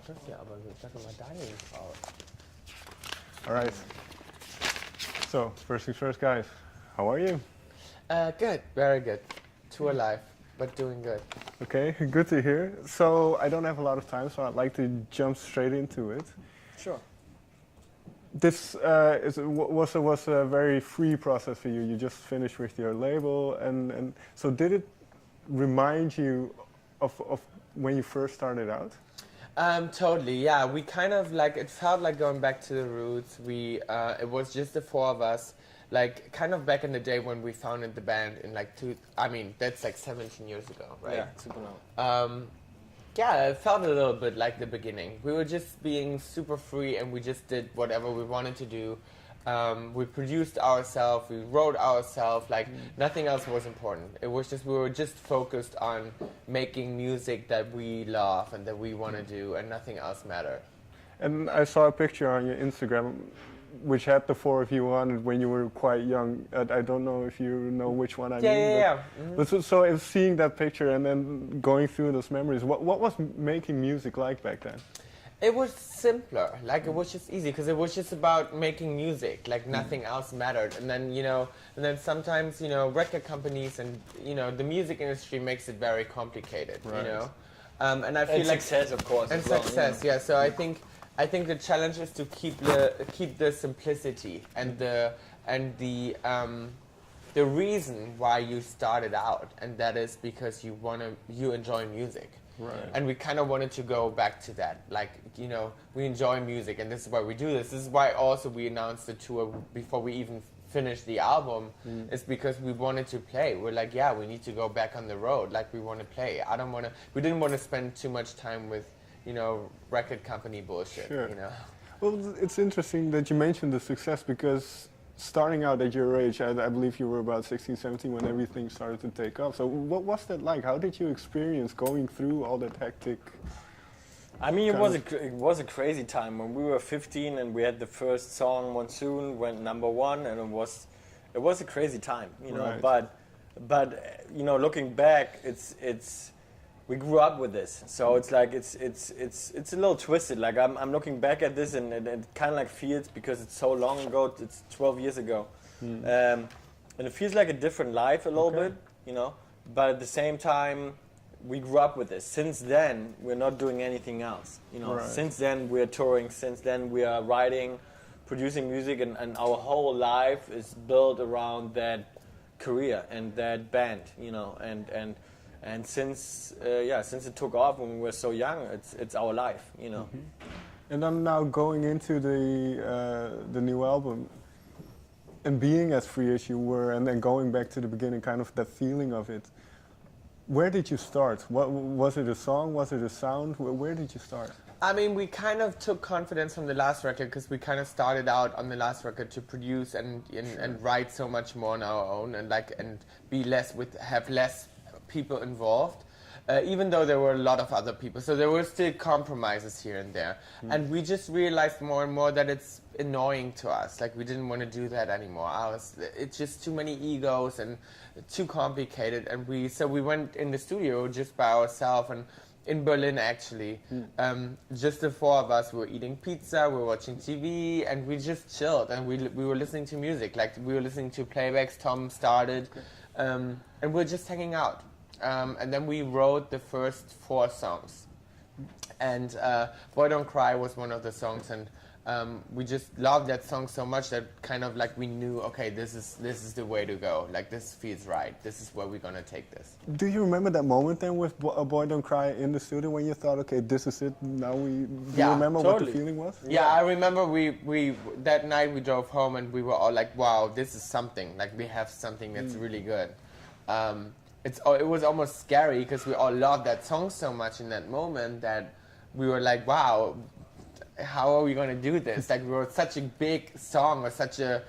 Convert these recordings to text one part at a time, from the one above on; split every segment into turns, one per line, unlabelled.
Das ja, aber sag mal Daniel raus.
All right. So, first things first, guys. How are you?
Good, very good. Too alive, but doing good.
Okay, good to hear. So, I don't have a lot of time, so I'd like to jump straight into it.
Sure.
This was a very free process for you. You just finished with your label, and so did it remind you of when you first started out?
Totally, yeah. We kind of like, it felt like going back to the roots. It was just the four of us, like kind of back in the day when we founded the band in like that's like 17 years ago, right?
Yeah, super long.
Yeah, it felt a little bit like the beginning. We were just being super free and we just did whatever we wanted to do. We produced ourselves, we wrote ourselves, like nothing else was important. It was just, we were just focused on making music that we love and that we want to do, and nothing else mattered.
And I saw a picture on your Instagram which had the four of you on it when you were quite young. I don't know if you know which one I mean.
Yeah.
But so if seeing that picture and then going through those memories, what was making music like back then?
It was simpler, like it was just easy because it was just about making music, like nothing else mattered. And then sometimes, record companies and, the music industry makes it very complicated,
right.
And I feel like
success, of course,
and
as well,
success, yeah. So I think the challenge is to keep the simplicity and the reason why you started out, and that is because you enjoy music.
Right.
And we kind of wanted to go back to that. Like, we enjoy music, and this is why we do this. This is why also we announced the tour before we even finished the album, is because we wanted to play. We're like, yeah, we need to go back on the road. Like, we want to play. We didn't want to spend too much time with, record company bullshit,
Sure. Well, it's interesting that you mentioned the success because starting out at your age, I believe you were about 16, 17 when everything started to take off. So what was that like? How did you experience going through all that hectic?
I mean, it was a crazy time when we were 15 and we had the first song, Monsoon, went #1, and it was a crazy time,
Right.
But looking back, we grew up with this, so it's like it's a little twisted. Like I'm looking back at this and it kind of like feels, because it's so long ago, it's 12 years ago, and it feels like a different life a little bit, But at the same time, we grew up with this. Since then, we're not doing anything else,
Right.
Since then, we're touring. Since then, we are writing, producing music, and our whole life is built around that career and that band, And since it took off when we were so young, it's our life,
And I'm now going into the new album and being as free as you were, and then going back to the beginning, kind of that feeling of it. Where did you start? What was it? A song? Was it a sound? Where did you start?
I mean, we kind of took confidence from the last record because we kind of started out on the last record to produce and write so much more on our own and have less people involved, even though there were a lot of other people. So there were still compromises here and there. And we just realized more and more that it's annoying to us. Like, we didn't want to do that anymore. It's just too many egos and too complicated. And so we went in the studio just by ourselves, and in Berlin, actually. Just the four of us. We were eating pizza, we were watching TV, and we just chilled. And we were listening to music. Like, we were listening to playbacks Tom started. And we were just hanging out. And then we wrote the first 4 songs. And Boy Don't Cry was one of the songs. And we just loved that song so much that kind of like we knew, okay, this is the way to go. Like, this feels right. This is where we're going to take this.
Do you remember that moment then with Boy Don't Cry in the studio when you thought, okay, this is it, now do you remember
totally.
what the feeling was?
Yeah, I remember we that night we drove home and we were all like, wow, this is something. Like, we have something that's really good. It was almost scary because we all loved that song so much in that moment that we were like, wow, how are we going to do this? Like, we wrote such a big song or such a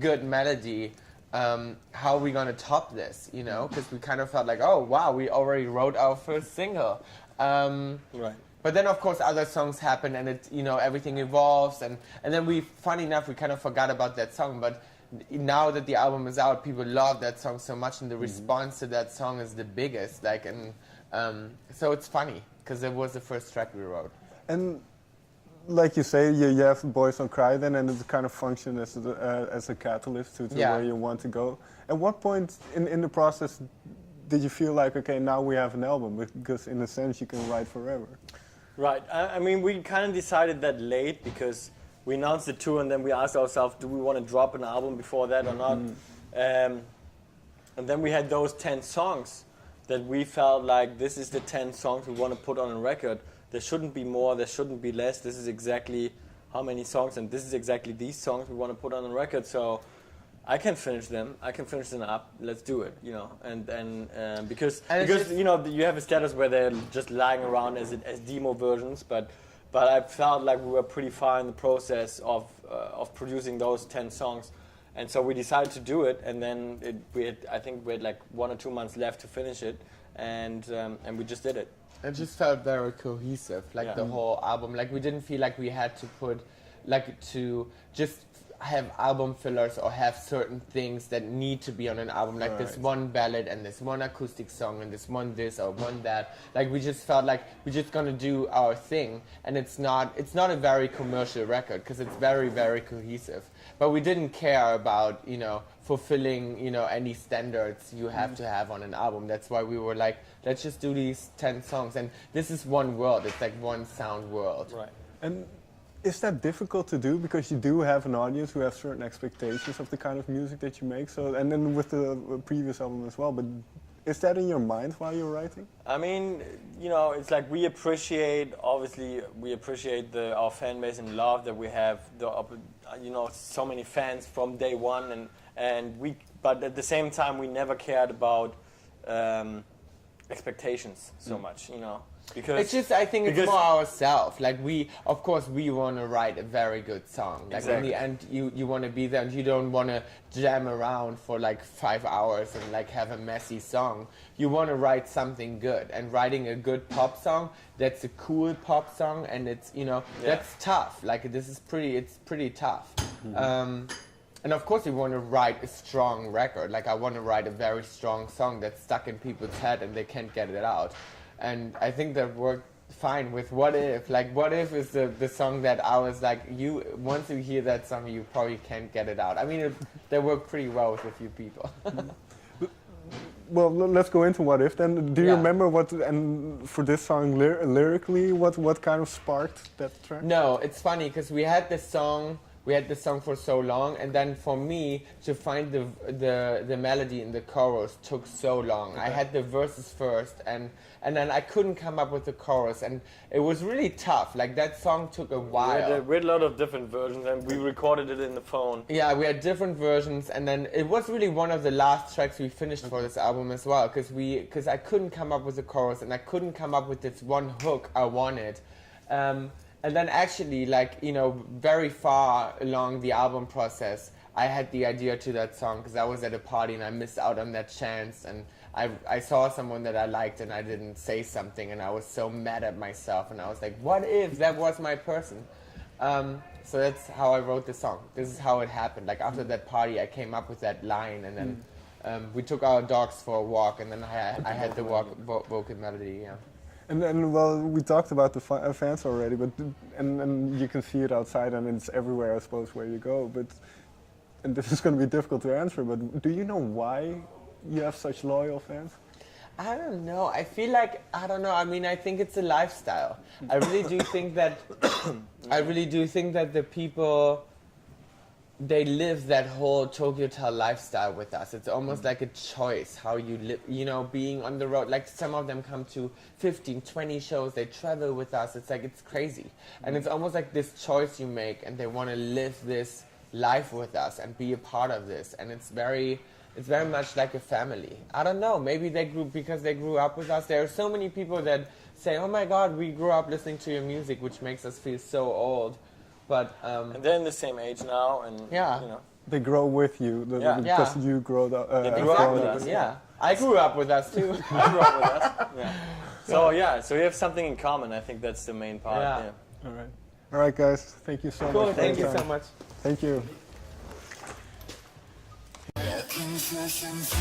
good melody. How are we going to top this, Because we kind of felt like, oh, wow, we already wrote our first single.
Right.
But then, of course, other songs happen and everything evolves. And then funny enough, we kind of forgot about that song. But now that the album is out, people love that song so much, and the response to that song is the biggest. So it's funny because it was the first track we wrote.
And like you say, you have Boys Don't Cry then, and it kind of functioned as a catalyst to where you want to go. At what point in the process did you feel like, okay, now we have an album? Because in a sense, you can write forever.
Right. I mean, we kind of decided that late because we announced the tour and then we asked ourselves, do we want to drop an album before that or not? And then we had those 10 songs that we felt like this is the 10 songs we want to put on a record. There shouldn't be more, there shouldn't be less. This is exactly how many songs, and this is exactly these songs we want to put on a record. So I can finish them. I can finish them up. Let's do it, you know. And because you know you have a status where they're just lying around as demo versions, but I felt like we were pretty far in the process of producing those 10 songs, and so we decided to do it. And then I think we had like 1 or 2 months left to finish it, and we just did it.
It just felt very cohesive, like the whole album. Like we didn't feel like we had to put, like to just have album fillers or have certain things that need to be on an album, like this one ballad and this one acoustic song and this one this or one that. Like we just felt like we're just gonna do our thing, and it's not a very commercial record because it's very, very cohesive. But we didn't care about, you know, fulfilling, you know, any standards you have to have on an album. That's why we were like, let's just do these 10 songs, and this is one world. It's like one sound world.
Right.
And is that difficult to do because you do have an audience who have certain expectations of the kind of music that you make? So, and then with the previous album as well. But is that in your mind while you're writing?
I mean, you know, it's like we appreciate our fan base and love that we have. You know, so many fans from day one, but at the same time, we never cared about expectations so much, you know. Because
it's just, I think it's more ourselves. Like of course we want to write a very good song. Like in the end, you want to be there, and you don't want to jam around for like 5 hours and like have a messy song. You want to write something good, and writing a good pop song, that's a cool pop song, and it's, you know, that's tough. Like it's pretty tough. And of course, you want to write a strong record. Like I want to write a very strong song that's stuck in people's head and they can't get it out. And I think that worked fine with What If. Like What If is the song that I was like, once you hear that song, you probably can't get it out. I mean, that worked pretty well with a few people.
Well, let's go into What If then. Do you remember and for this song lyrically, what kind of sparked that track?
No, it's funny because we had this song for so long, and then for me to find the melody in the chorus took so long. Okay. I had the verses first, and then I couldn't come up with the chorus, and it was really tough. Like that song took a while.
We had a lot of different versions, and we recorded it in the phone.
Yeah, we had different versions, and then it was really one of the last tracks we finished for this album as well, because I couldn't come up with the chorus, and I couldn't come up with this one hook I wanted. And then actually, like, you know, very far along the album process, I had the idea to that song because I was at a party and I missed out on that chance, and I saw someone that I liked and I didn't say something, and I was so mad at myself, and I was like, what if that was my person? So that's how I wrote the song. This is how it happened. Like after that party, I came up with that line, and then we took our dogs for a walk, and then I had the vocal melody, yeah.
And well, we talked about the fans already, but and you can see it outside, and it's everywhere, I suppose, where you go. And this is going to be difficult to answer, but do you know why you have such loyal fans?
I don't know. I feel like, I don't know. I mean, I think it's a lifestyle. I really do think that the people, they live that whole Tokyo Hotel lifestyle with us. It's almost like a choice how you live, you know, being on the road. Like some of them come to 15, 20 shows, they travel with us. It's like, it's crazy. And it's almost like this choice you make, and they want to live this life with us and be a part of this. And it's very much like a family. I don't know, maybe because they grew up with us. There are so many people that say, oh my God, we grew up listening to your music, which makes us feel so old. But
and they're in the same age now, and you know.
They grow with you because you grow up.
They grew up with us.
Yeah, I grew up with us too.
I grew up with us. Yeah. So we have something in common. I think that's the main part. Yeah.
All right, guys. Thank you so much.
Thank you so much.
Thank you.
Confessions.